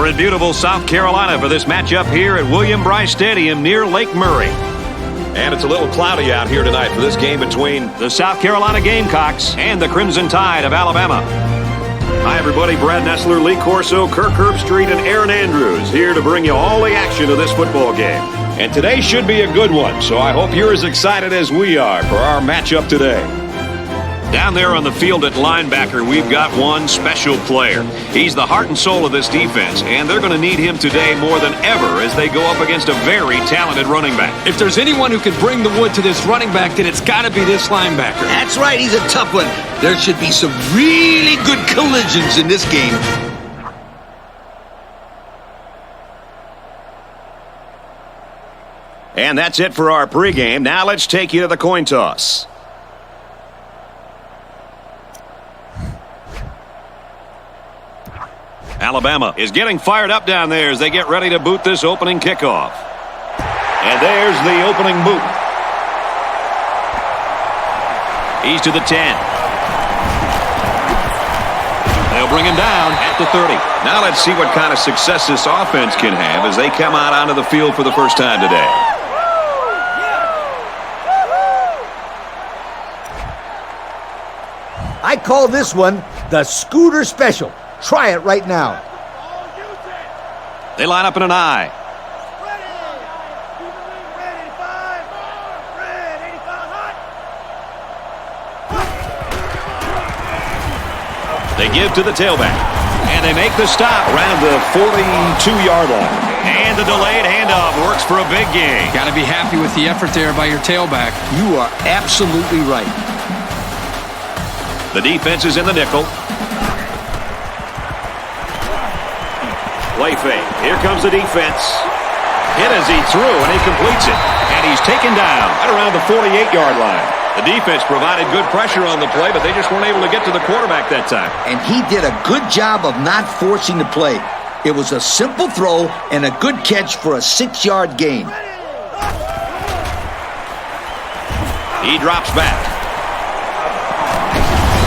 We're in beautiful South Carolina for this matchup here at William Bryce Stadium near Lake Murray. And it's a little cloudy out here tonight for this game between the South Carolina Gamecocks and the Crimson Tide of Alabama. Hi, everybody. Brad Nessler, Lee Corso, Kirk Herbstreit, and Aaron Andrews here to bring you all the action of this football game. And today should be a good one, so I hope you're as excited as we are for our matchup today. Down there on the field at linebacker, we've got one special player. He's the heart and soul of this defense, and they're going to need him today more than ever as they go up against a very talented running back. If there's anyone who can bring the wood to this running back, then it's got to be this linebacker. That's right, he's a tough one. There should be some really good collisions in this game. And that's it for our pregame. Now let's take you to the coin toss. Alabama is getting fired up down there as they get ready to boot this opening kickoff. And there's the opening boot. He's to the 10. They'll bring him down at the 30. Now let's see what kind of success this offense can have as they come out onto the field for the first time today. I call this one the Scooter Special. Try it right now. They line up in an I. They give to the tailback. And they make the stop around the 42-yard line. And the delayed handoff works for a big gain. Got to be happy with the effort there by your tailback. You are absolutely right. The defense is in the nickel. Play fake. Here comes the defense. Hit as he threw, and he completes it. And he's taken down right around the 48-yard line. The defense provided good pressure on the play, but they just weren't able to get to the quarterback that time. And he did a good job of not forcing the play. It was a simple throw and a good catch for a 6-yard gain. He drops back.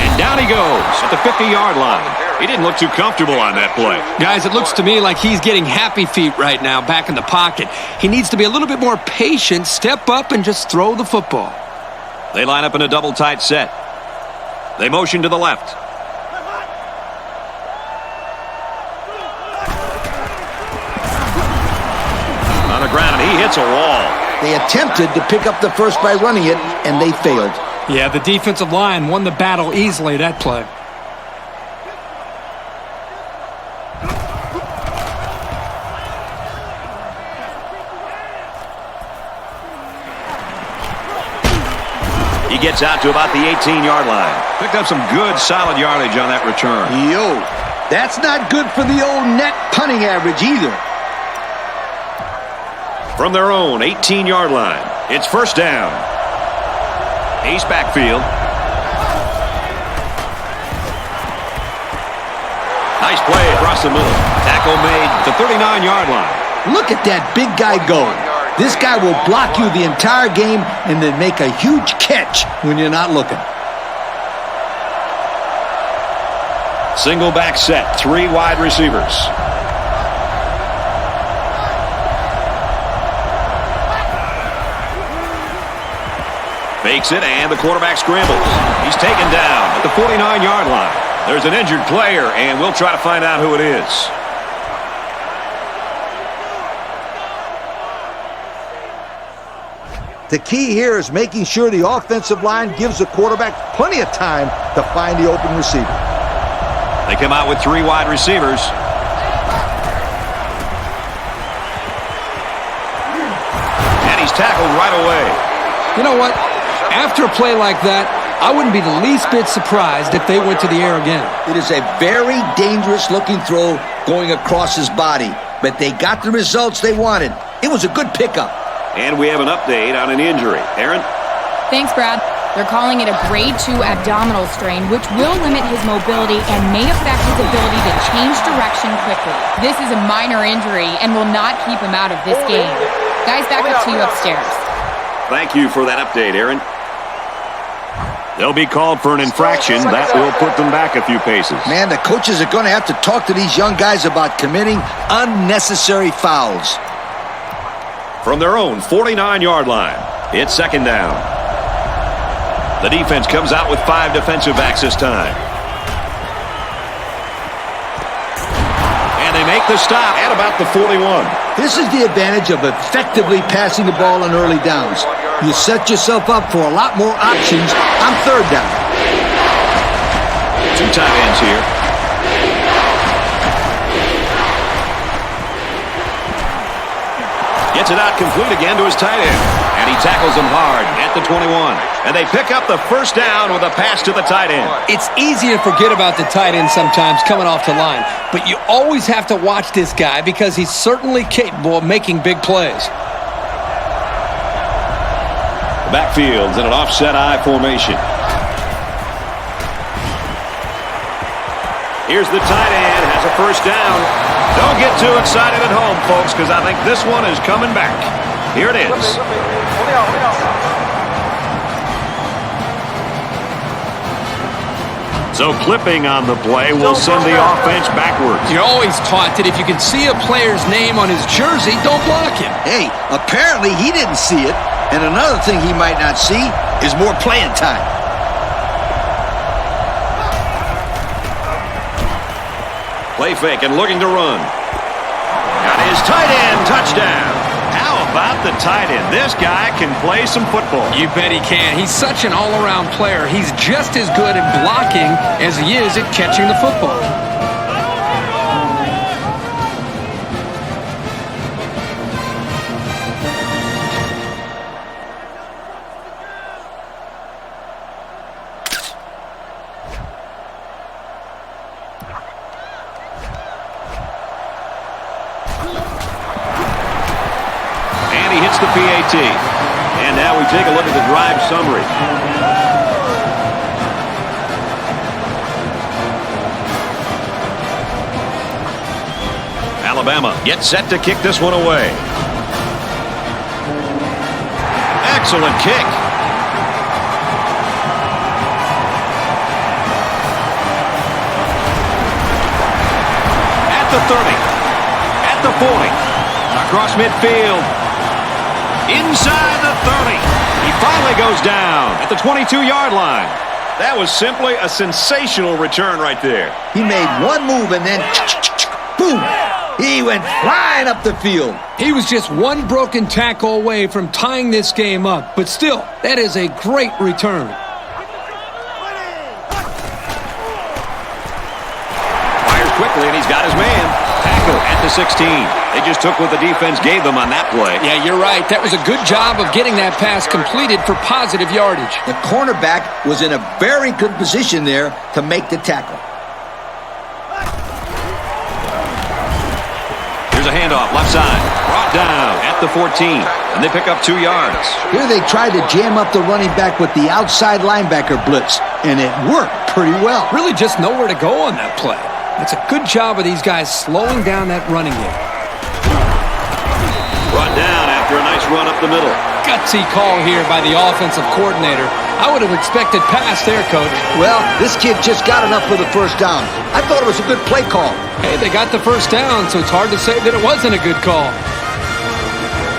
And down he goes at the 50-yard line. He didn't look too comfortable on that play. Guys, it looks to me like he's getting happy feet right now back in the pocket. He needs to be a little bit more patient, step up, and just throw the football. They line up in a double tight set. They motion to the left. On the ground, he hits a wall. They attempted to pick up the first by running it, and they failed. Yeah, the defensive line won the battle easily that play. He gets out to about the 18-yard line. Picked up some good, solid yardage on that return. Yo, that's not good for the old net punting average either. From their own 18-yard line, it's first down. Ace backfield. Nice play across the middle. Tackle made at the 39-yard line. Look at that big guy go. This guy will block you the entire game and then make a huge catch when you're not looking. Single back set, 3 wide receivers. Fakes it, and the quarterback scrambles. He's taken down at the 49-yard line. There's an injured player, and we'll try to find out who it is. The key here is making sure the offensive line gives the quarterback plenty of time to find the open receiver. They come out with 3 wide receivers. And he's tackled right away. You know what? After a play like that, I wouldn't be the least bit surprised if they went to the air again. It is a very dangerous-looking throw going across his body, but they got the results they wanted. It was a good pickup. And we have an update on an injury. Aaron? Thanks, Brad. They're calling it a grade 2 abdominal strain, which will limit his mobility and may affect his ability to change direction quickly. This is a minor injury and will not keep him out of this game. Guys, back up to you upstairs. Thank you for that update, Aaron. They'll be called for an infraction. That will put them back a few paces. Man, the coaches are going to have to talk to these young guys about committing unnecessary fouls. From their own 49-yard line, it's second down. The defense comes out with 5 defensive backs this time. And they make the stop at about the 41. This is the advantage of effectively passing the ball on early downs. You set yourself up for a lot more options on third down. 2 tight ends here. Gets it out complete again to his tight end. And he tackles him hard at the 21. And they pick up the first down with a pass to the tight end. It's easy to forget about the tight end sometimes coming off the line. But you always have to watch this guy because he's certainly capable of making big plays. The backfield's in an offset I formation. Here's the tight end, has a first down. Don't get too excited at home, folks, because I think this one is coming back. Here it is. So clipping on the play will send the offense backwards. You're always taught that if you can see a player's name on his jersey, don't block him. Hey, apparently he didn't see it. And another thing he might not see is more playing time. Play fake and looking to run. Got his tight end touchdown. How about the tight end? This guy can play some football. You bet he can. He's such an all-around player. He's just as good at blocking as he is at catching the football. The PAT. And now we take a look at the drive summary. Alabama gets set to kick this one away. Excellent kick. At the 30. At the 40. Across midfield. Inside the 30. He finally goes down at the 22-yard line. That was simply a sensational return right there. He made one move and then boom. He went flying up the field. He was just one broken tackle away from tying this game up. But still, that is a great return. Fires quickly and he's got his man. Tackle at the 16. They just took what the defense gave them on that play. Yeah, you're right. That was a good job of getting that pass completed for positive yardage. The cornerback was in a very good position there to make the tackle. Here's a handoff, left side. Brought down at the 14. And they pick up 2 yards. Here they tried to jam up the running back with the outside linebacker blitz, and it worked pretty well. Really just nowhere to go on that play. It's a good job of these guys slowing down that running game. Brought down after a nice run up the middle. Gutsy call here by the offensive coordinator. I would have expected pass there, Coach. Well, this kid just got enough for the first down. I thought it was a good play call. Hey, they got the first down, so it's hard to say that it wasn't a good call.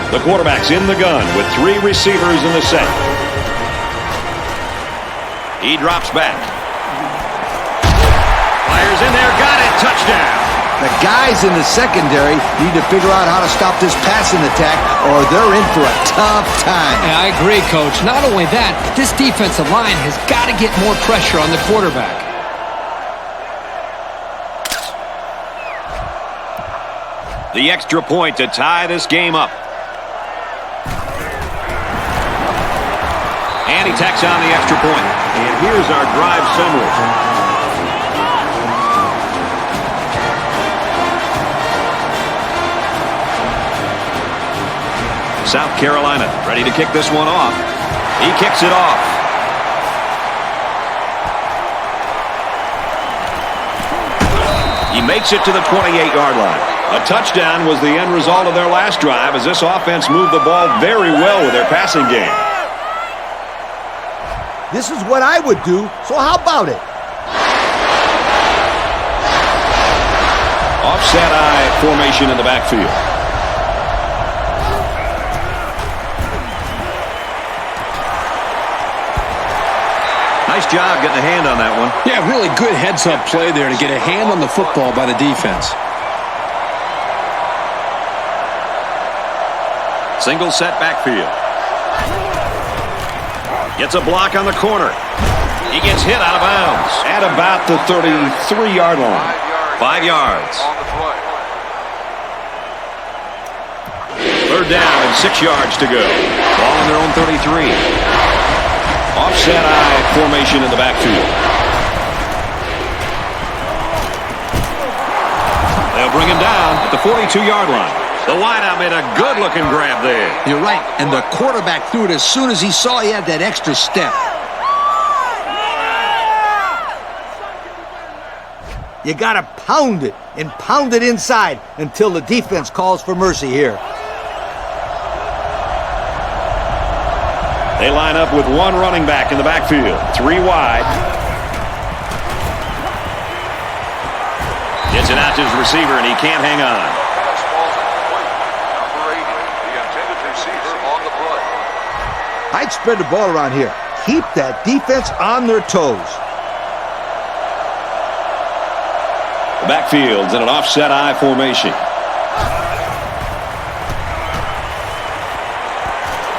The quarterback's in the gun with 3 receivers in the set. He drops back. Fires in there, got it, touchdown. The guys in the secondary need to figure out how to stop this passing attack or they're in for a tough time. Yeah, I agree, Coach. Not only that, but this defensive line has got to get more pressure on the quarterback. The extra point to tie this game up. And he tacks on the extra point. And here's our drive summary. South Carolina ready to kick this one off. He kicks it off. He makes it to the 28-yard line. A touchdown was the end result of their last drive as this offense moved the ball very well with their passing game. This is what I would do, so how about it? Offset eye formation in the backfield. Nice job getting a hand on that one. Yeah, really good heads-up play there to get a hand on the football by the defense. Single set backfield. Gets a block on the corner. He gets hit out of bounds at about the 33-yard line. 5 yards. Third down and 6 yards to go. Ball on their own 33. Offset eye formation in the backfield. They'll bring him down at the 42-yard line. The wideout made a good-looking grab there. You're right, and the quarterback threw it as soon as he saw he had that extra step. You got to pound it and pound it inside until the defense calls for mercy here. They line up with one running back in the backfield. 3 wide. Gets it out to his receiver, and he can't hang on. I'd spread the ball around here. Keep that defense on their toes. The backfield's in an offset eye formation.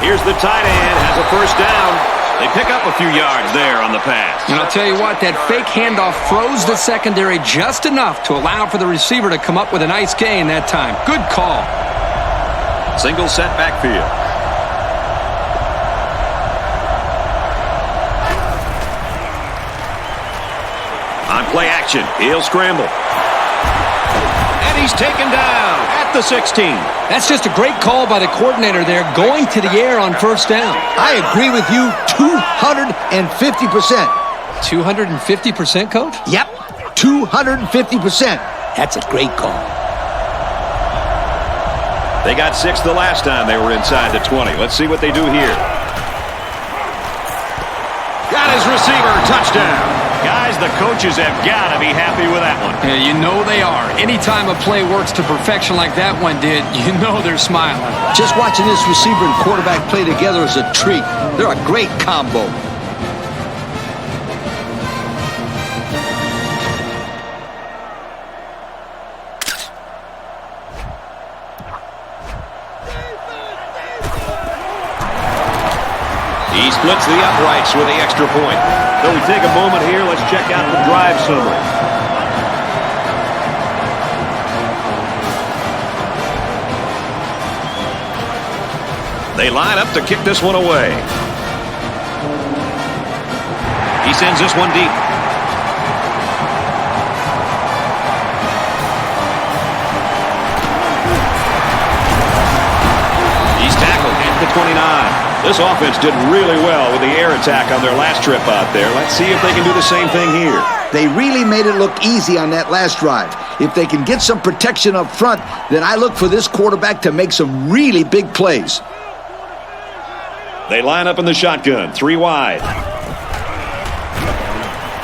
Here's the tight end, has a first down. They pick up a few yards there on the pass. And I'll tell you what, that fake handoff froze the secondary just enough to allow for the receiver to come up with a nice gain that time. Good call. Single set backfield. On play action, he'll scramble. And he's taken down at the 16. That's just a great call by the coordinator there, going to the air on first down. I agree with you 250%. 250%, Coach? Yep, 250%. That's a great call. They got 6 the last time they were inside the 20. Let's see what they do here. Got his receiver, touchdown. Guys, the coaches have got to be happy with that one. Yeah, you know they are. Anytime a play works to perfection like that one did, you know they're smiling. Just watching this receiver and quarterback play together is a treat. They're a great combo. He splits the uprights with the extra point. So we take a moment here. Let's check out the drive summary. They line up to kick this one away. He sends this one deep. He's tackled at the 29. This offense did really well with the air attack on their last trip out there. Let's see if they can do the same thing here. They really made it look easy on that last drive. If they can get some protection up front, then I look for this quarterback to make some really big plays. They line up in the shotgun, 3 wide.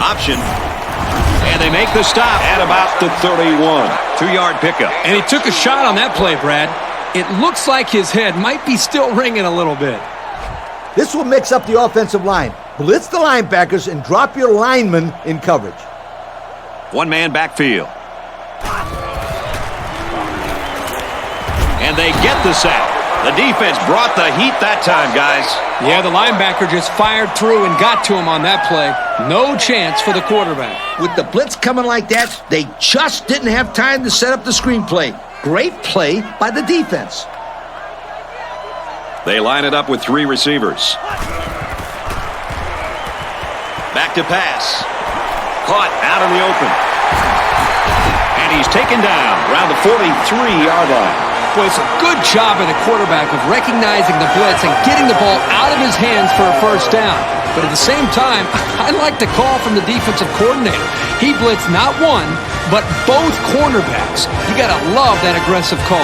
Option. And they make the stop at about the 31. 2-yard pickup. And he took a shot on that play, Brad. It looks like his head might be still ringing a little bit. This will mix up the offensive line. Blitz the linebackers and drop your linemen in coverage. 1-man backfield. And they get the sack. The defense brought the heat that time, guys. Yeah, the linebacker just fired through and got to him on that play. No chance for the quarterback. With the blitz coming like that, they just didn't have time to set up the screenplay. Great play by the defense. They line it up with 3 receivers. Back to pass. Caught out in the open. And he's taken down around the 43-yard line. Well, it's a good job by the quarterback of recognizing the blitz and getting the ball out of his hands for a first down. But at the same time, I like the call from the defensive coordinator. He blitzed not one, but both cornerbacks. You got to love that aggressive call.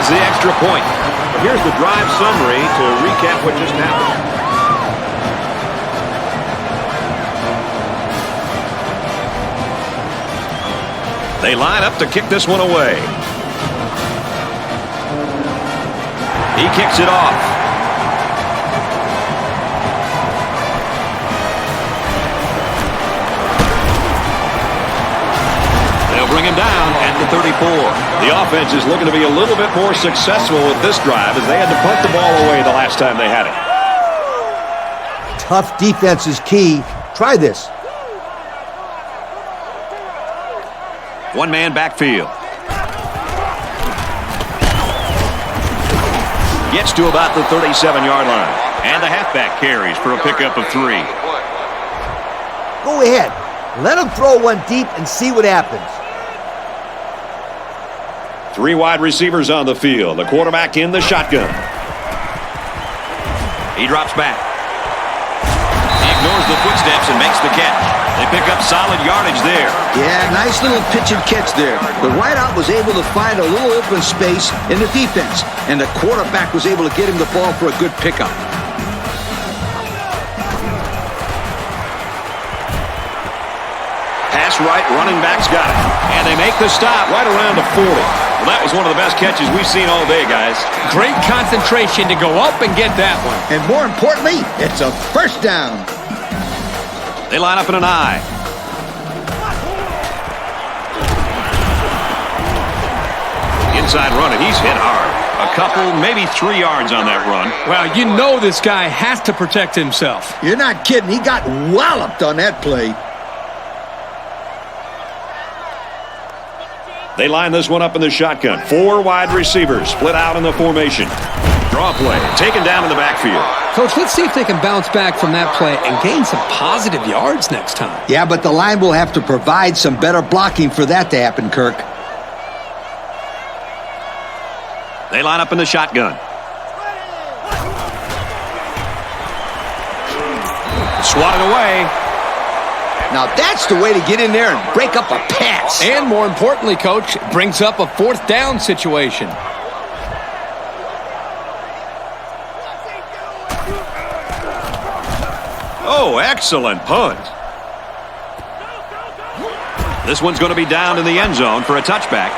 wins the extra point. But here's the drive summary to recap what just happened. They line up to kick this one away. He kicks it off. They'll bring him down at the 34. The offense is looking to be a little bit more successful with this drive as they had to punt the ball away the last time they had it. Tough defense is key. Try this. One-man backfield. Gets to about the 37-yard line. And the halfback carries for a pickup of 3. Go ahead. Let him throw one deep and see what happens. 3 wide receivers on the field. The quarterback in the shotgun. He drops back. He ignores the footsteps and makes the catch. They pick up solid yardage there. Yeah, nice little pitch and catch there. The wideout was able to find a little open space in the defense, and the quarterback was able to get him the ball for a good pickup. Pass right, running back's got it. And they make the stop right around the 40. Well, that was one of the best catches we've seen all day, guys. Great concentration to go up and get that one. And more importantly, it's a first down. They line up in an I. Inside run, and he's hit hard. A couple, maybe 3 yards on that run. Well, you know this guy has to protect himself. You're not kidding. He got walloped on that play. They line this one up in the shotgun. 4 wide receivers split out in the formation. Draw play, taken down in the backfield. Coach, let's see if they can bounce back from that play and gain some positive yards next time. Yeah, but the line will have to provide some better blocking for that to happen, Kirk. They line up in the shotgun. Swatted away. Now that's the way to get in there and break up a pass. And more importantly, Coach, it brings up a 4th down situation. Oh, excellent punt. This one's going to be down in the end zone for a touchback.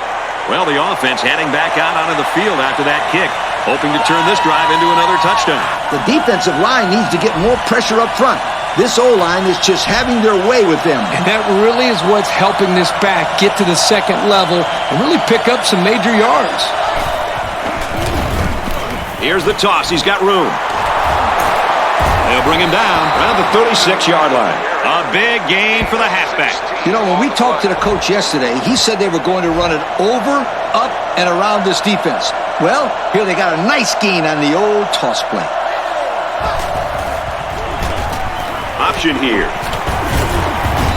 Well, the offense heading back out onto the field after that kick, hoping to turn this drive into another touchdown. The defensive line needs to get more pressure up front. This O-line is just having their way with them. And that really is what's helping this back get to the second level and really pick up some major yards. Here's the toss. He's got room. They'll bring him down around the 36-yard line. A big gain for the halfback. You know, when we talked to the coach yesterday, he said they were going to run it over, up, and around this defense. Well, here they got a nice gain on the old toss play. Option here.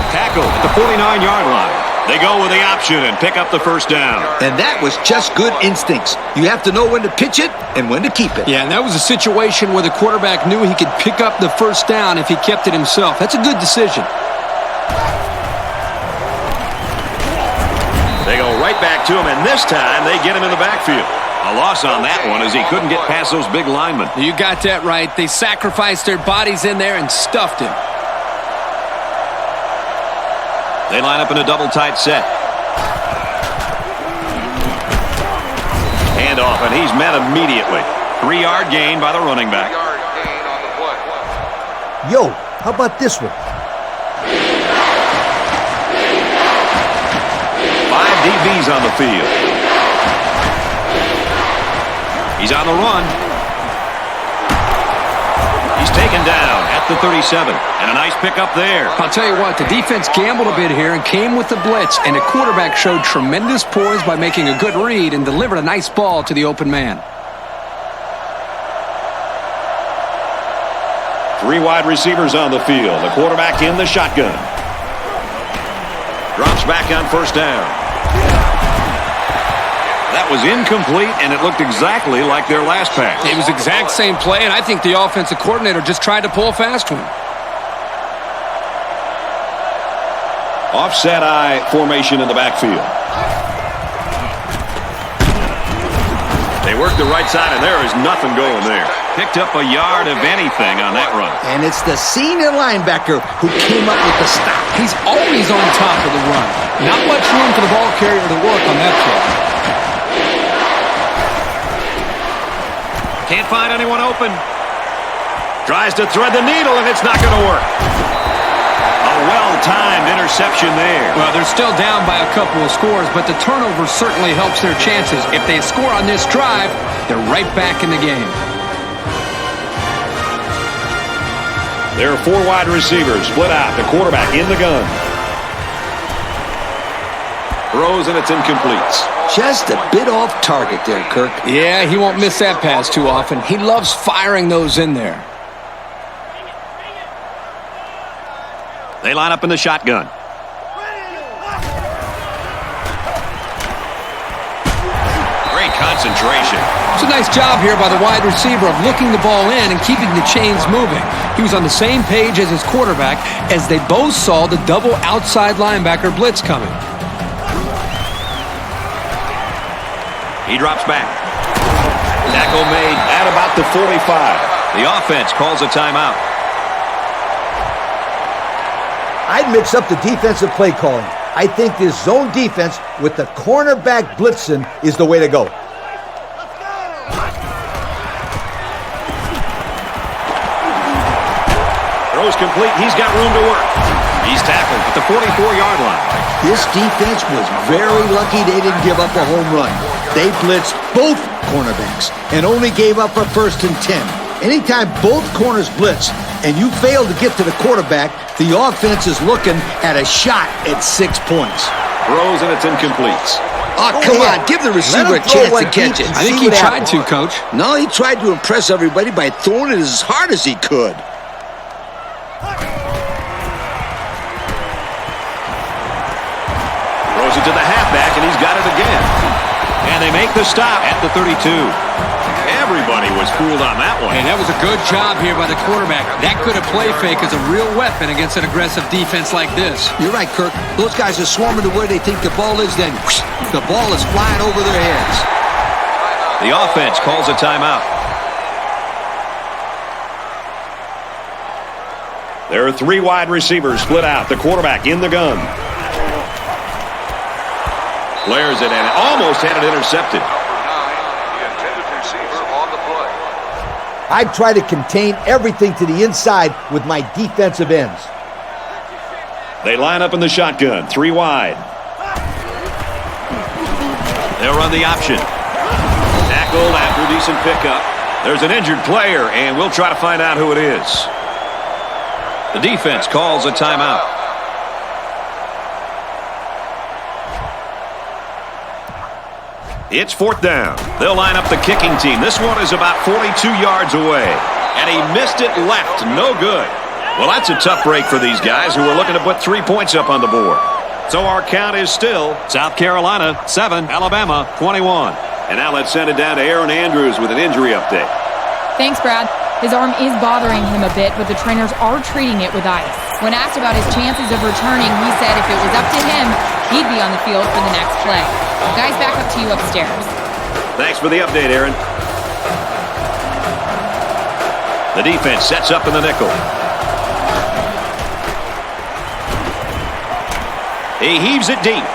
Tackle at the 49-yard line. They go with the option and pick up the first down. And that was just good instincts. You have to know when to pitch it and when to keep it. Yeah, and that was a situation where the quarterback knew he could pick up the first down if he kept it himself. That's a good decision. They go right back to him, and this time they get him in the backfield. A loss on that one as he couldn't get past those big linemen. You got that right. They sacrificed their bodies in there and stuffed him. They line up in a double tight set. Handoff, and he's met immediately. 3-yard gain by the running back. Yo, how about this one? 5 DBs on the field. He's on the run. He's taken down at the 37. And a nice pickup there. I'll tell you what, the defense gambled a bit here and came with the blitz, and the quarterback showed tremendous poise by making a good read and delivered a nice ball to the open man. 3 wide receivers on the field. The quarterback in the shotgun. Drops back on first down. That was incomplete, and it looked exactly like their last pass. It was the exact same play, and I think the offensive coordinator just tried to pull a fast one. Offset I formation in the backfield. They work the right side, and there is nothing going there. Picked up a yard of anything on that run. And it's the senior linebacker who came up with the stop. He's always on top of the run. Not much room for the ball carrier to work on that play. Can't find anyone open. Tries to thread the needle, and it's not going to work. A well-timed interception there. Well, they're still down by a couple of scores, but the turnover certainly helps their chances. If they score on this drive, they're right back in the game. There are 4 wide receivers split out. The quarterback in the gun. Throws, and it's incomplete. Just a bit off target there, Kirk. Yeah, he won't miss that pass too often. He loves firing those in there. They line up in the shotgun. Great concentration. It's a nice job here by the wide receiver of looking the ball in and keeping the chains moving. He was on the same page as his quarterback as they both saw the double outside linebacker blitz coming. He drops back. Tackle made at about the 45. The offense calls a timeout. I'd mix up the defensive play calling. I think this zone defense with the cornerback blitzing is the way to go. Throws complete. He's got room to work. He's tackled at the 44-yard line. This defense was very lucky they didn't give up a home run. They blitzed both cornerbacks and only gave up a 1st and 10. Anytime both corners blitz and you fail to get to the quarterback, the offense is looking at a shot at 6 points. Throws, and it's incomplete. Oh, come on. Give the receiver a chance to catch it. I think he tried to, Coach. No, he tried to impress everybody by throwing it as hard as he could. Throws it to the halfback, and he's got it again. And they make the stop at the 32. Everybody was fooled on that one. And that was a good job here by the quarterback. That good a play fake is a real weapon against an aggressive defense like this. You're right, Kirk. Those guys are swarming to where they think the ball is, then whoosh, the ball is flying over their heads. The offense calls a timeout. There are 3 wide receivers split out. The quarterback in the gun. Flares it and almost had it intercepted. I try to contain everything to the inside with my defensive ends. They line up in the shotgun, 3 wide. They'll run the option. Tackled after a decent pickup. There's an injured player, and we'll try to find out who it is. The defense calls a timeout. It's 4th down. They'll line up the kicking team. This one is about 42 yards away. And he missed it left. No good. Well, that's a tough break for these guys who are looking to put 3 points up on the board. So our count is still South Carolina 7, Alabama 21. And now let's send it down to Aaron Andrews with an injury update. Thanks, Brad. His arm is bothering him a bit, but the trainers are treating it with ice. When asked about his chances of returning, he said if it was up to him, he'd be on the field for the next play. Guys, back up to you upstairs. Thanks for the update, Aaron. The defense sets up in the nickel. He heaves it deep.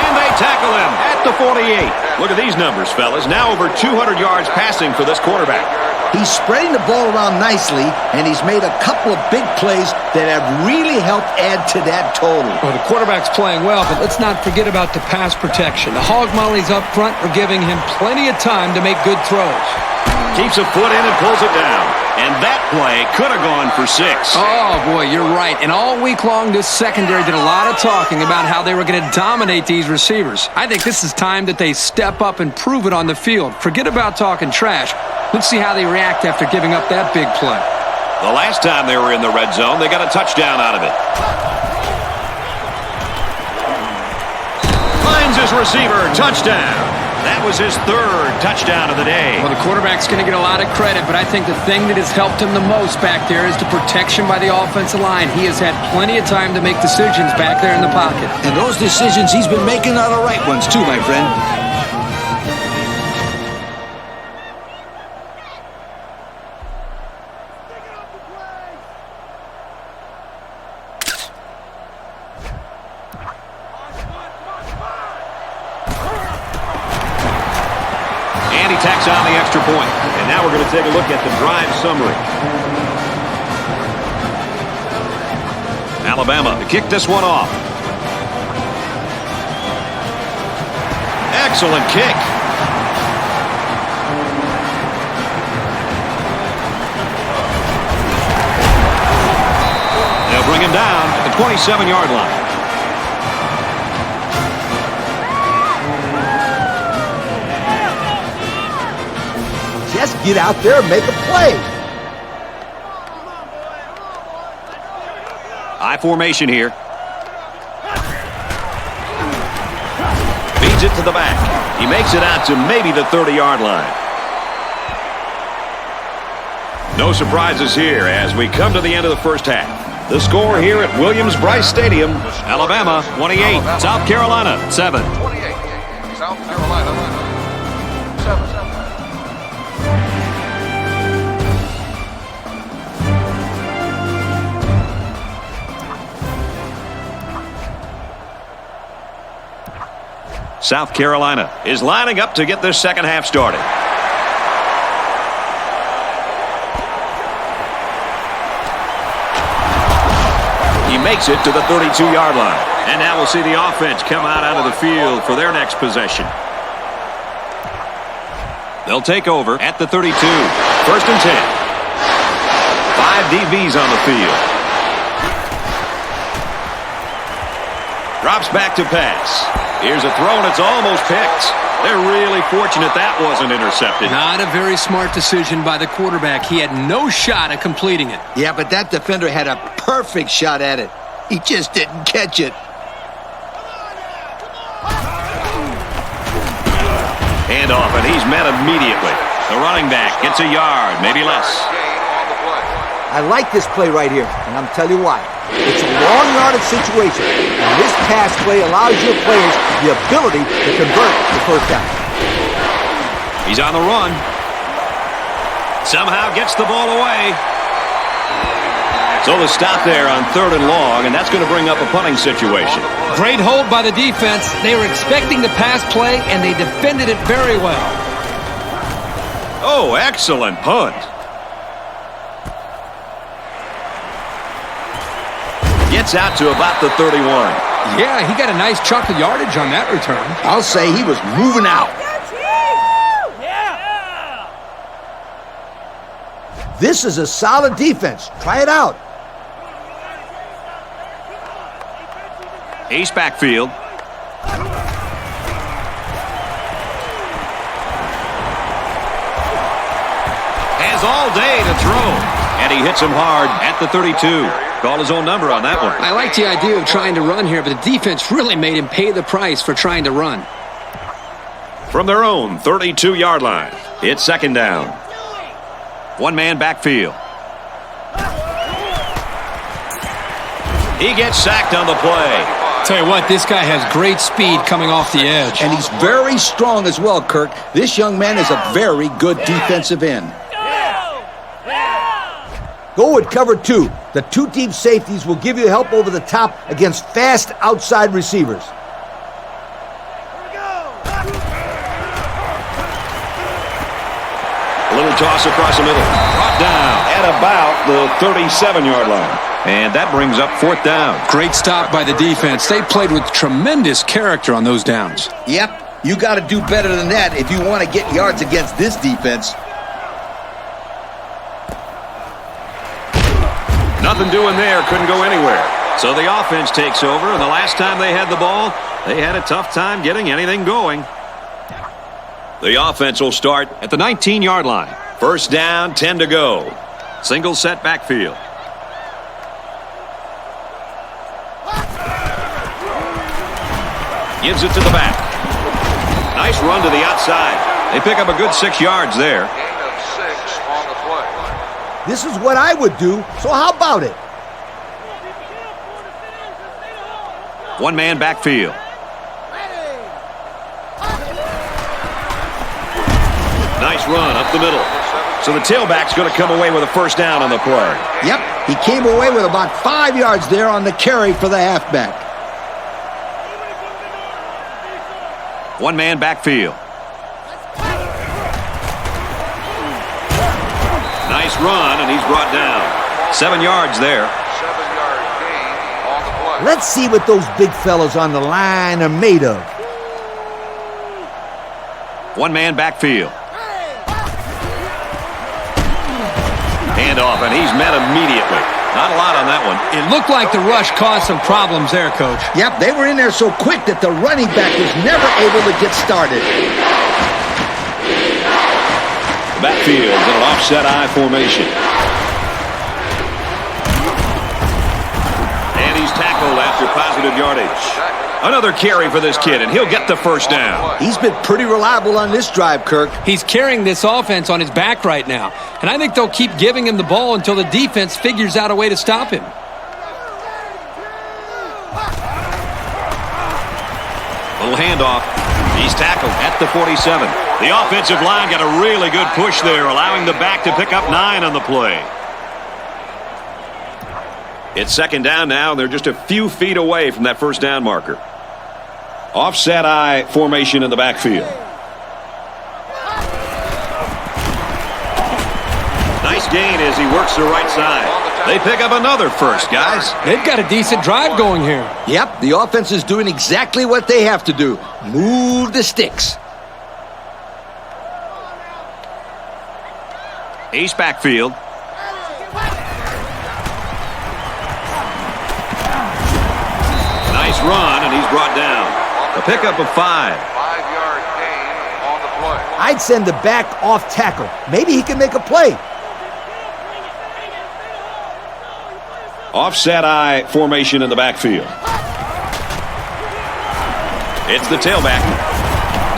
And they tackle him at the 48. Look at these numbers, fellas. Now over 200 yards passing for this quarterback. He's spreading the ball around nicely, and he's made a couple of big plays that have really helped add to that total. Well, the quarterback's playing well, but let's not forget about the pass protection. The hog mollies up front are giving him plenty of time to make good throws. Keeps a foot in and pulls it down. And that play could have gone for 6. Oh, boy, you're right. And all week long, this secondary did a lot of talking about how they were going to dominate these receivers. I think this is time that they step up and prove it on the field. Forget about talking trash. Let's see how they react after giving up that big play. The last time they were in the red zone, they got a touchdown out of it. Finds his receiver. Touchdown. That was his 3rd touchdown of the day. Well, the quarterback's going to get a lot of credit, but I think the thing that has helped him the most back there is the protection by the offensive line. He has had plenty of time to make decisions back there in the pocket. And those decisions he's been making are the right ones, too, my friend. extra point. And now we're going to take a look at the drive summary. Alabama to kick this one off. Excellent kick. They'll bring him down at the 27-yard line. Just get out there and make a play. I formation here. Feeds it to the back. He makes it out to maybe the 30-yard line. No surprises here as we come to the end of the first half. The score here at Williams-Brice Stadium, Alabama 28, South Carolina 7. 28, South Carolina 7. South Carolina is lining up to get this second half started. He makes it to the 32-yard line. And now we'll see the offense come out onto the field for their next possession. They'll take over at the 32. First and 10. 5 DBs on the field. Drops back to pass. Here's a throw, and it's almost picked. They're really fortunate that wasn't intercepted. Not a very smart decision by the quarterback. He had no shot at completing it. Yeah, but that defender had a perfect shot at it. He just didn't catch it. Handoff, and he's met immediately. The running back gets a yard, maybe less. I like this play right here, and I'm telling you why. It's a long yardage situation, and this pass play allows your players the ability to convert the first down. He's on the run. Somehow gets the ball away. So the stop there on 3rd and long, and that's going to bring up a punting situation. Great hold by the defense. They were expecting the pass play, and they defended it very well. Oh, excellent punt. Gets out to about the 31. Yeah, he got a nice chunk of yardage on that return. I'll say he was moving out. This is a solid defense. Try it out. Ace backfield. Has all day to throw. And he hits him hard at the 32. Call his own number on that one. I like the idea of trying to run here, but the defense really made him pay the price for trying to run. From their own 32-yard line, it's second down. One-man backfield. He gets sacked on the play. Tell you what, this guy has great speed coming off the edge. And he's very strong as well, Kirk. This young man is a very good defensive end. Go with cover 2. The 2 deep safeties will give you help over the top against fast outside receivers. A little toss across the middle. Brought down at about the 37-yard line. And that brings up 4th down. Great stop by the defense. They played with tremendous character on those downs. Yep, you got to do better than that if you want to get yards against this defense. Nothing doing there, couldn't go anywhere. So the offense takes over, and the last time they had the ball, they had a tough time getting anything going. The offense will start at the 19-yard line. First down, 10 to go. Single set backfield. Gives it to the back. Nice run to the outside. They pick up a good 6 yards there. Gain of 6 on the play. This is what I would do, so how about it? One-man backfield. Nice run up the middle. So the tailback's going to come away with a first down on the play. Yep, he came away with about 5 yards there on the carry for the halfback. One-man backfield. Nice run, and he's brought down. 7 yards there. 7-yard gain on the play. Let's see what those big fellas on the line are made of. One-man backfield. Handoff, and he's met immediately. Not a lot on that one. It looked like the rush caused some problems there, Coach. Yep, they were in there so quick that the running back was never able to get started. The backfield in an offset I formation. And he's tackled after positive yardage. Another carry for this kid, and he'll get the first down. He's been pretty reliable on this drive, Kirk. He's carrying this offense on his back right now, and I think they'll keep giving him the ball until the defense figures out a way to stop him. Little handoff. He's tackled at the 47. The offensive line got a really good push there, allowing the back to pick up 9 on the play. It's second down now, and they're just a few feet away from that first down marker. Offset I formation in the backfield. Nice gain as he works the right side. They pick up another first, guys. They've got a decent drive going here. Yep, the offense is doing exactly what they have to do. Move the sticks. Ace backfield. Nice run, and he's brought down. A pickup of 5. 5-yard gain on the play. I'd send the back off tackle. Maybe he can make a play. Offset I formation in the backfield. It's the tailback.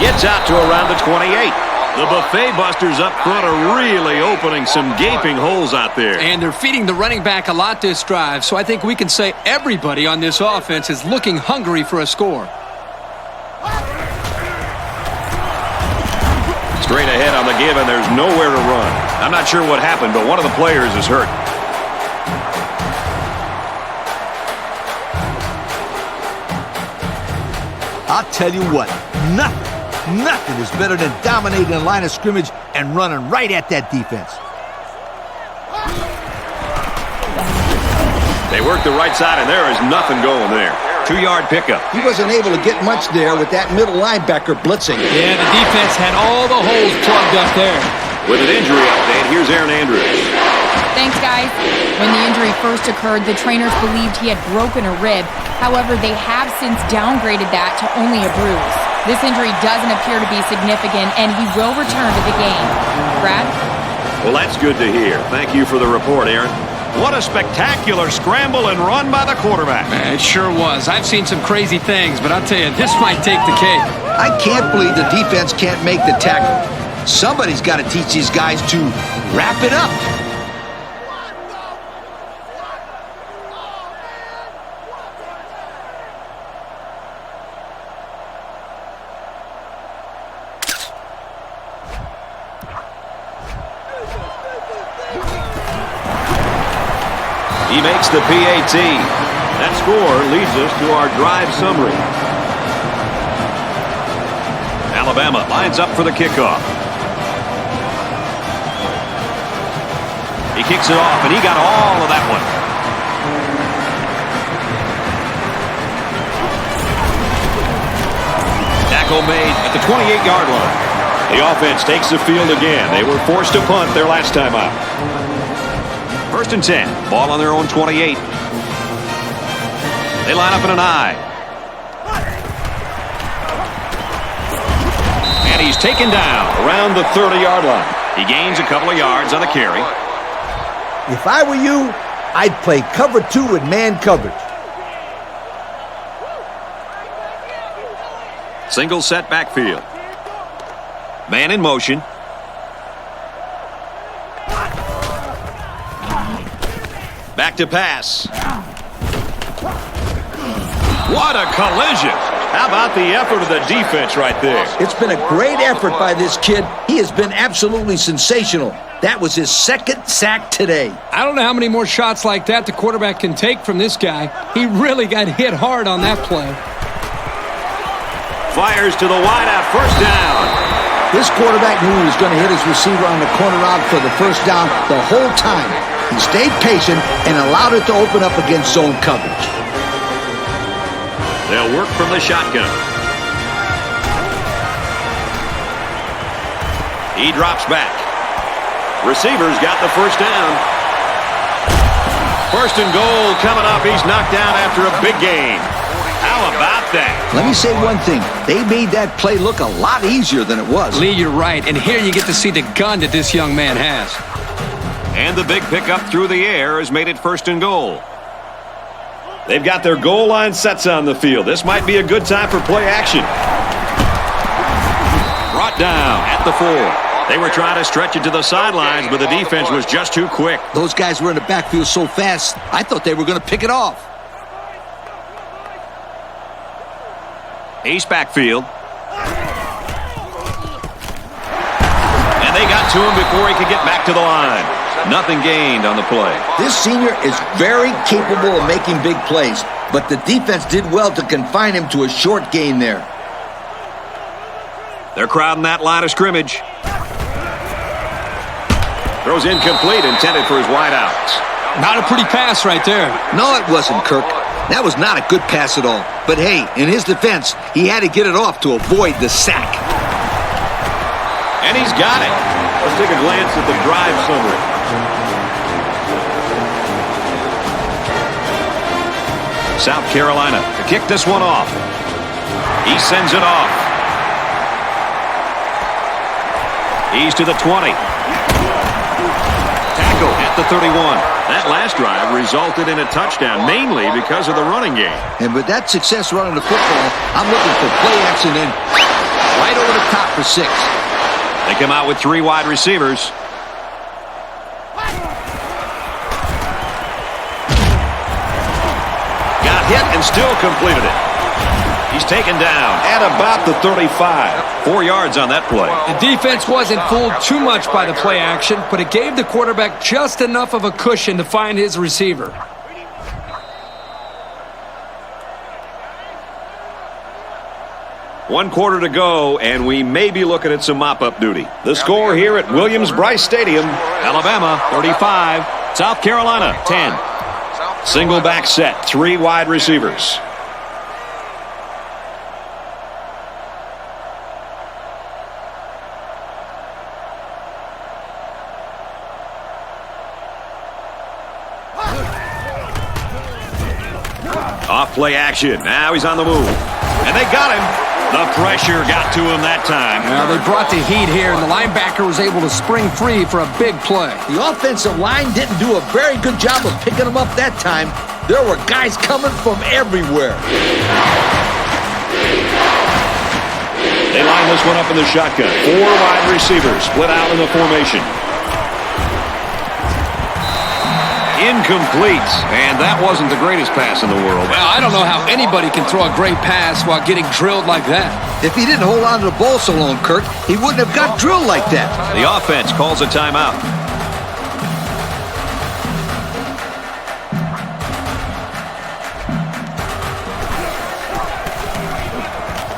Gets out to around the 28. The buffet busters up front are really opening some gaping holes out there. And they're feeding the running back a lot this drive, so I think we can say everybody on this offense is looking hungry for a score. Straight ahead on the give, and there's nowhere to run. I'm not sure what happened, but one of the players is hurt. I'll tell you what, nothing is better than dominating the line of scrimmage and running right at that defense. They work the right side, and there is nothing going there. 2-yard pickup. He wasn't able to get much there with that middle linebacker blitzing. Yeah, the defense had all the holes plugged up there. With an injury update, here's Aaron Andrews. Thanks, guys. When the injury first occurred, the trainers believed he had broken a rib. However, they have since downgraded that to only a bruise. This injury doesn't appear to be significant, and he will return to the game. Brad? Well, that's good to hear. Thank you for the report, Aaron. What a spectacular scramble and run by the quarterback. It sure was. I've seen some crazy things, but I'll tell you, this might take the cake. I can't believe the defense can't make the tackle. Somebody's got to teach these guys to wrap it up. He makes the PAT. That score leads us to our drive summary. Alabama lines up for the kickoff. He kicks it off, and he got all of that one. Tackle made at the 28-yard line. The offense takes the field again. They were forced to punt their last time out. First and 10. Ball on their own 28. They line up in an I. And he's taken down around the 30-yard line. He gains a couple of yards on the carry. If I were you, I'd play cover 2 with man coverage. Single set backfield. Man in motion. Back to pass. What a collision. How about the effort of the defense right there? It's been a great effort by this kid. He has been absolutely sensational. That was his second sack today. I don't know how many more shots like that the quarterback can take from this guy. He really got hit hard on that play. Fires to the wideout. First down. This quarterback knew he was going to hit his receiver on the corner route for the first down the whole time. He stayed patient and allowed it to open up against zone coverage. They'll work from the shotgun. He drops back. Receivers got the first down. First and goal coming up. He's knocked down after a big game. How about that? Let me say one thing. They made that play look a lot easier than it was. Lee, you're right. And here you get to see the gun that this young man has. And the big pickup through the air has made it first and goal. They've got their goal line sets on the field. This might be a good time for play action. Brought down at the 4. They were trying to stretch it to the sidelines, but the defense was just too quick. Those guys were in the backfield so fast, I thought they were going to pick it off. East backfield. And they got to him before he could get back to the line. Nothing gained on the play. This senior is very capable of making big plays, but the defense did well to confine him to a short gain there. They're crowding that line of scrimmage. Throws incomplete, intended for his wideouts. Not a pretty pass right there. No, it wasn't, Kirk. That was not a good pass at all. But hey, in his defense, he had to get it off to avoid the sack. And he's got it. Let's take a glance at the drive summary. South Carolina to kick this one off. He sends it off. He's to the 20. Tackle at the 31. That last drive resulted in a touchdown, mainly because of the running game. And with that success running the football, I'm looking for play action in right over the top for 6. They come out with 3 wide receivers. Got hit and still completed it. He's taken down at about the 35. 4 yards on that play. The defense wasn't fooled too much by the play action, but it gave the quarterback just enough of a cushion to find his receiver. One quarter to go, and we may be looking at some mop-up duty. The score here at Williams-Brice Stadium, Alabama 35, South Carolina 10. Single back set, 3 wide receivers. Off play action. Now he's on the move. And they got him. The pressure got to him that time. Well, they brought the heat here, and the linebacker was able to spring free for a big play. The offensive line didn't do a very good job of picking him up that time. There were guys coming from everywhere. They line this one up in the shotgun. 4 wide receivers split out in the formation. Incomplete, and that wasn't the greatest pass in the world. Well, I don't know how anybody can throw a great pass while getting drilled like that. If he didn't hold on to the ball so long, Kirk, he wouldn't have got drilled like that. The offense calls a timeout.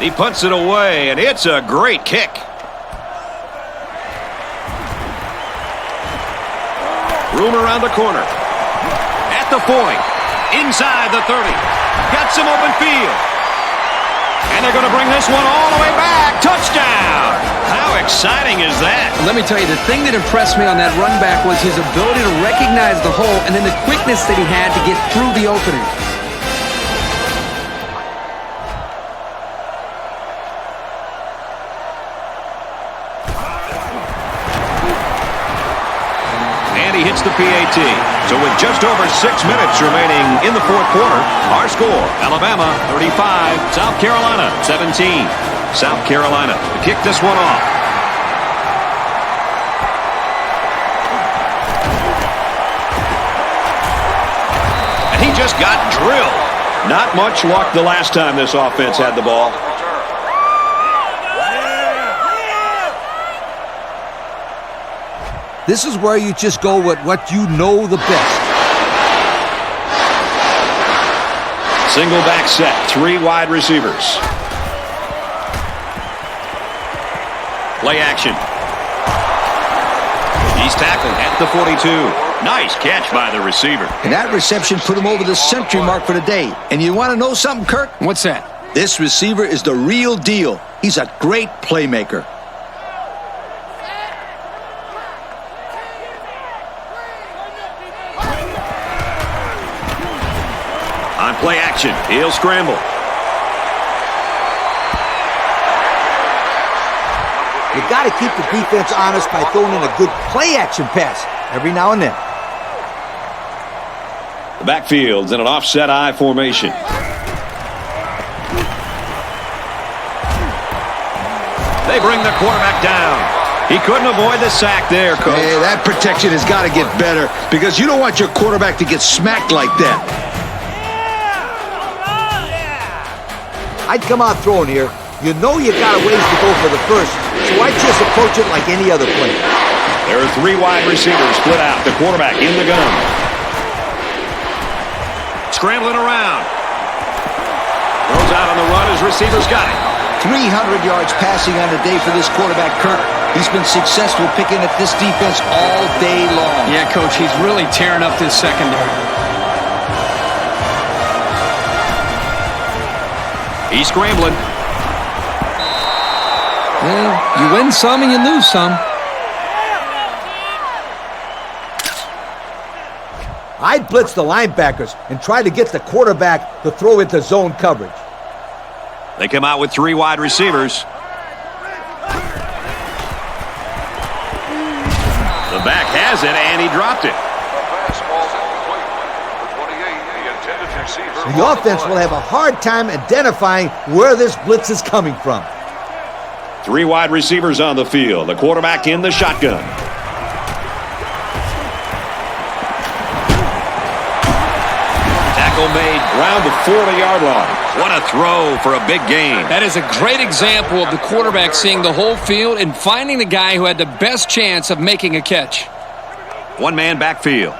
He punts it away, and it's a great kick. Room around the corner. At the 40. Inside the 30. Got some open field. And they're going to bring this one all the way back. Touchdown! How exciting is that? Let me tell you, the thing that impressed me on that run back was his ability to recognize the hole and then the quickness that he had to get through the opening. He hits the PAT. So with just over 6 minutes remaining in the 4th quarter, our score, Alabama 35, South Carolina 17. South Carolina to kick this one off. And he just got drilled. Not much luck the last time this offense had the ball. This is where you just go with what you know the best. Single back set, 3 wide receivers. Play action. He's tackled at the 42. Nice catch by the receiver. And that reception put him over the century mark for the day. And you want to know something, Kirk? What's that? This receiver is the real deal. He's a great playmaker. On play action, he'll scramble. You got to keep the defense honest by throwing in a good play-action pass every now and then. The backfield's in an offset I formation. They bring the quarterback down. He couldn't avoid the sack there, Coach. Hey, that protection has got to get better because you don't want your quarterback to get smacked like that. I'd come out throwing here. You know you got a ways to go for the first, so I just approach it like any other play. There are 3 wide receivers split out. The quarterback in the gun. Scrambling around. Throws out on the run. His receiver's got it. 300 yards passing on the day for this quarterback, Kirk. He's been successful picking at this defense all day long. Yeah, Coach, he's really tearing up this secondary. He's scrambling. Well, you win some and you lose some. I'd blitz the linebackers and try to get the quarterback to throw into zone coverage. They come out with 3 wide receivers. The back has it, and he dropped it. The offense will have a hard time identifying where this blitz is coming from. 3 wide receivers on the field. The quarterback in the shotgun. Tackle made around the 40-yard line. What a throw for a big gain. That is a great example of the quarterback seeing the whole field and finding the guy who had the best chance of making a catch. 1-man backfield.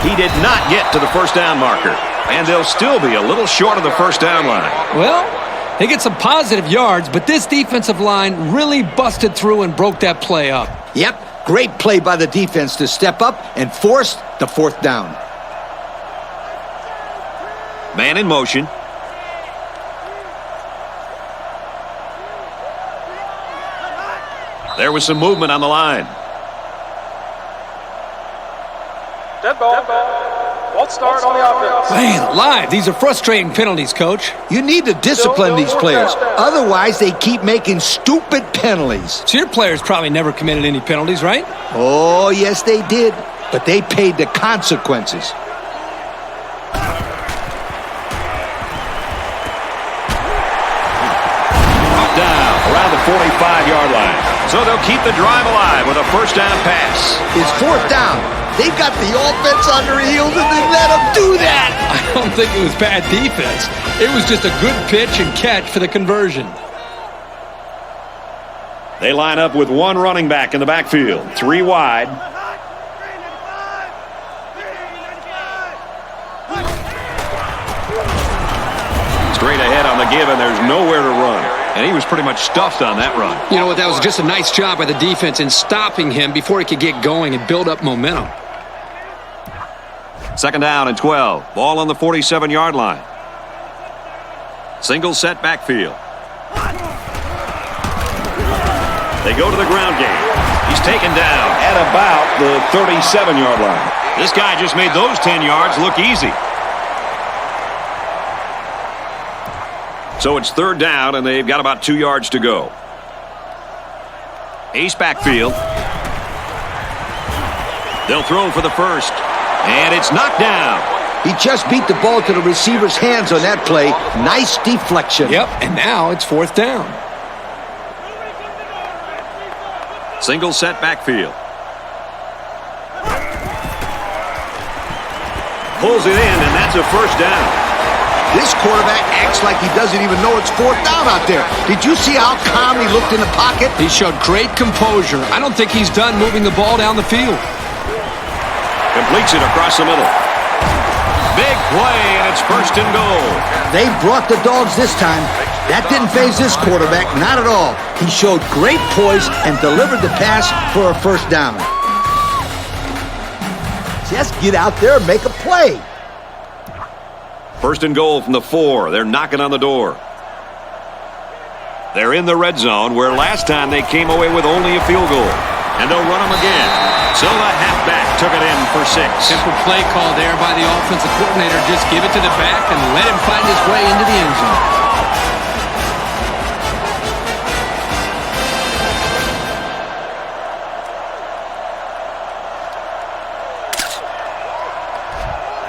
He did not get to the first down marker. And they'll still be a little short of the first down line. Well, they get some positive yards, but this defensive line really busted through and broke that play up. Yep, great play by the defense to step up and force the 4th down. Man in motion. There was some movement on the line. Dead ball. Won't start on the offense. Man, alive. These are frustrating penalties, Coach. You need to discipline these players. Otherwise, they keep making stupid penalties. So your players probably never committed any penalties, right? Oh, yes, they did. But they paid the consequences. Down around the 45-yard line. So they'll keep the drive alive with a first down pass. It's 4th down. They've got the offense on their heels and they let them do that. I don't think it was bad defense. It was just a good pitch and catch for the conversion. They line up with 1 running back in the backfield. 3 wide. Straight ahead on the give, and there's nowhere to run. And he was pretty much stuffed on that run. You know what? That was just a nice job by the defense in stopping him before he could get going and build up momentum. 2nd down and 12. Ball on the 47-yard line. Single set backfield. They go to the ground game. He's taken down at about the 37-yard line. This guy just made those 10 yards look easy. So it's 3rd down, and they've got about 2 yards to go. Ace backfield. They'll throw for the first. And it's knocked down. He just beat the ball to the receiver's hands on that play. Nice deflection. Yep, and now it's 4th down. Single set backfield. Pulls it in, and that's a first down. This quarterback acts like he doesn't even know it's 4th down out there. Did you see how calm he looked in the pocket? He showed great composure. I don't think he's done moving the ball down the field. Completes it across the middle. Big play, and it's 1st and goal. They brought the dogs this time. That didn't faze this quarterback, not at all. He showed great poise and delivered the pass for a 1st down. Just get out there and make a play. 1st and goal from the 4. They're knocking on the door. They're in the red zone, where last time they came away with only a field goal. And they'll run them again. So the halfback took it in for 6. Simple play call there by the offensive coordinator. Just give it to the back and let him find his way into the end zone.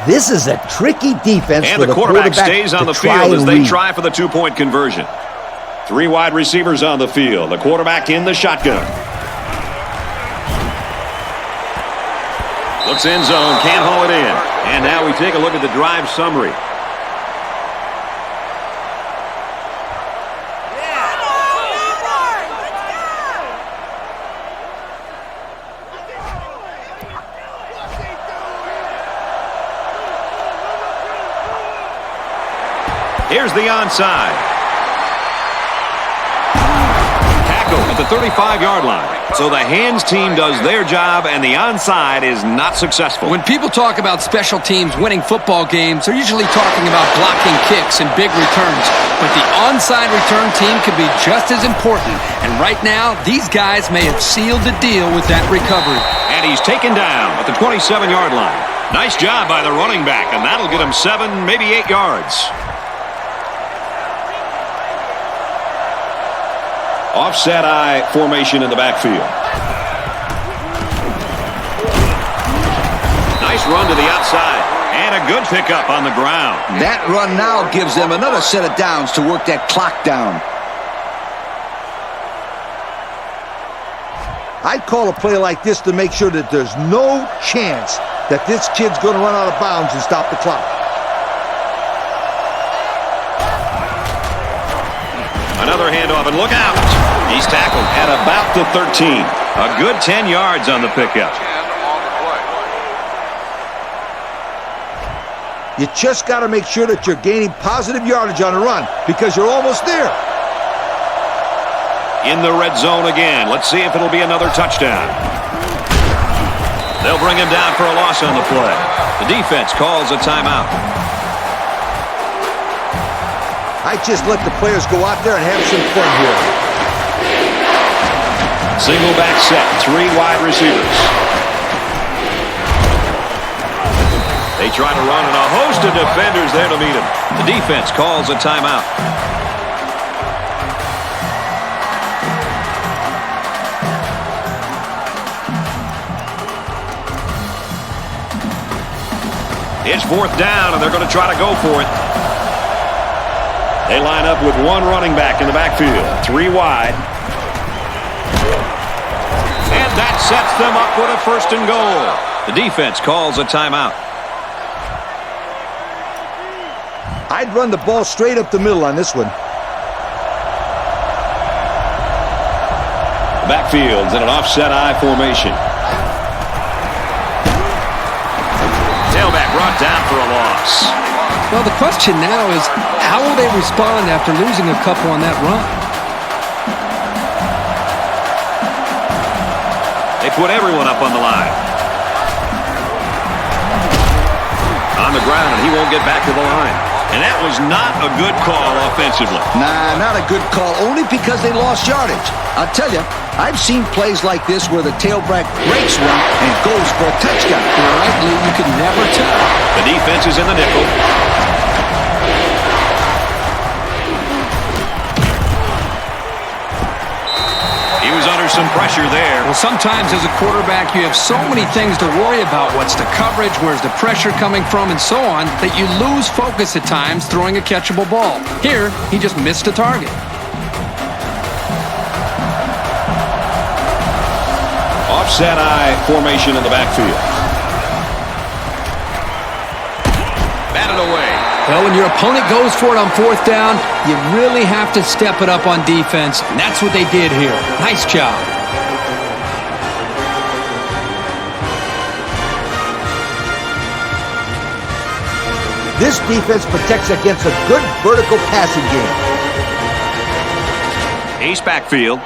This is a tricky defense and for the quarterback stays on the field as they try for the 2-point conversion. 3 wide receivers on the field. The quarterback in the shotgun. Looks end zone, can't haul it in. And now we take a look at the drive summary. Here's the onside. Tackle at the 35-yard line. So the hands team does their job, and the onside is not successful. When people talk about special teams winning football games, they're usually talking about blocking kicks and big returns. But the onside return team can be just as important. And right now, these guys may have sealed the deal with that recovery. And he's taken down at the 27-yard line. Nice job by the running back, and that'll get him 7, maybe 8 yards. Offset I formation in the backfield. Nice run to the outside. And a good pickup on the ground. That run now gives them another set of downs to work that clock down. I'd call a play like this to make sure that there's no chance that this kid's going to run out of bounds and stop the clock. Another handoff, and look out. He's tackled at about the 13. A good 10 yards on the pickup. 10 on the play. You just got to make sure that you're gaining positive yardage on the run because you're almost there. In the red zone again. Let's see if it'll be another touchdown. They'll bring him down for a loss on the play. The defense calls a timeout. I just let the players go out there and have some fun here. Single back set, 3 wide receivers. They try to run, and a host of defenders there to meet him. The defense calls a timeout. It's 4th down, and they're going to try to go for it. They line up with 1 running back in the backfield. 3 wide. And that sets them up with a 1st and goal. The defense calls a timeout. I'd run the ball straight up the middle on this one. The backfield's in an offset I formation. Tailback brought down for a loss. Well, the question now is, how will they respond after losing a couple on that run? They put everyone up on the line. On the ground, and he won't get back to the line. And that was not a good call offensively. Nah, not a good call, only because they lost yardage. I'll tell you, I've seen plays like this where the tailback breaks one and goes for a touchdown. You're right, Lee, you can never tell. The defense is in the nickel. He was under some pressure there. Well, sometimes as a quarterback, you have so many things to worry about. What's the coverage, where's the pressure coming from, and so on, that you lose focus at times throwing a catchable ball. Here, he just missed a target. Offset I formation in the backfield. Batted away. Well, when your opponent goes for it on 4th down, you really have to step it up on defense, and that's what they did here. Nice job. This defense protects against a good vertical passing game. Ace backfield.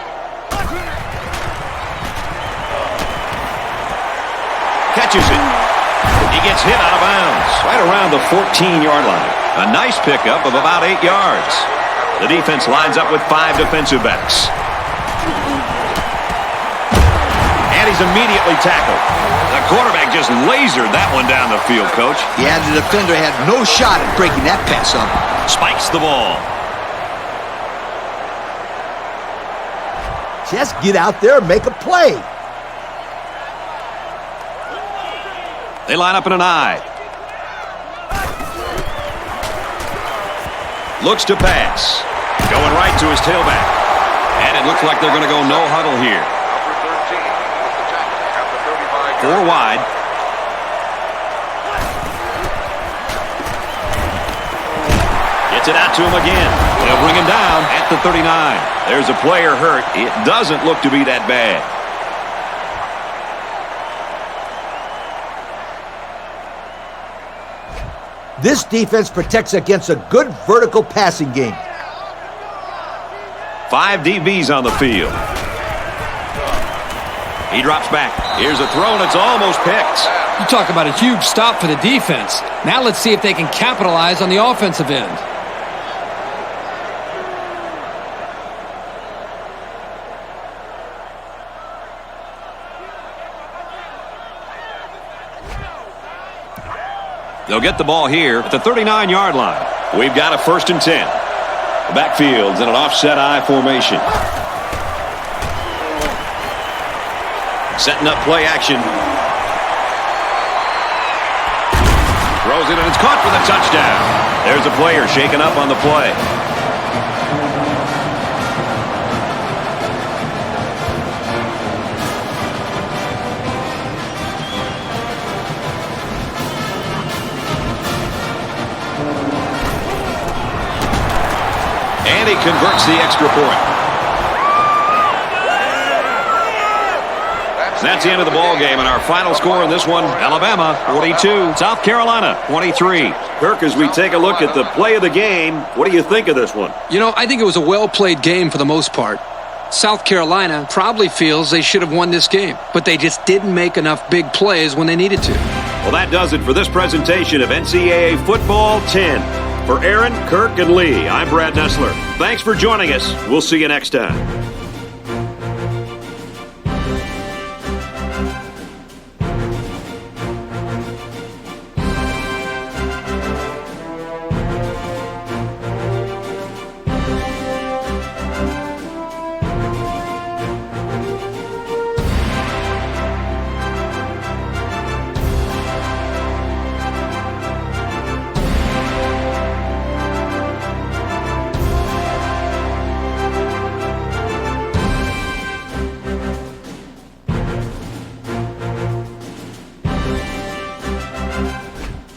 Catches it. He gets hit out of bounds right around the 14-yard line. A nice pickup of about 8 yards. The defense lines up with 5 defensive backs. And he's immediately tackled. The quarterback just lasered that one down the field, Coach. Yeah, the defender had no shot at breaking that pass up. Spikes the ball. Just get out there and make a play. They line up in an I. Looks to pass. Going right to his tailback. And it looks like they're going to go no huddle here. Number 13 with the tackle at the 35. 4 wide. Gets it out to him again. They'll bring him down at the 39. There's a player hurt. It doesn't look to be that bad. This defense protects against a good vertical passing game. 5 DBs on the field. He drops back. Here's a throw, and it's almost picked. You talk about a huge stop for the defense. Now let's see if they can capitalize on the offensive end. They'll get the ball here at the 39-yard line. We've got a 1st and 10. The backfield's in an offset I formation. Setting up play action. Throws it, and it's caught for the touchdown. There's a player shaken up on the play. And he converts the extra point. That's the end of the ball game, and our final score in this one, Alabama 42, South Carolina 23. Kirk, as we take a look at the play of the game, what do you think of this one? You know, I think it was a well-played game for the most part. South Carolina probably feels they should have won this game, but they just didn't make enough big plays when they needed to. Well, that does it for this presentation of NCAA Football 10. For Aaron, Kirk, and Lee, I'm Brad Nessler. Thanks for joining us. We'll see you next time.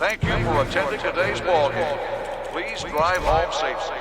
Thank you for attending today's ball game. Please drive home safely.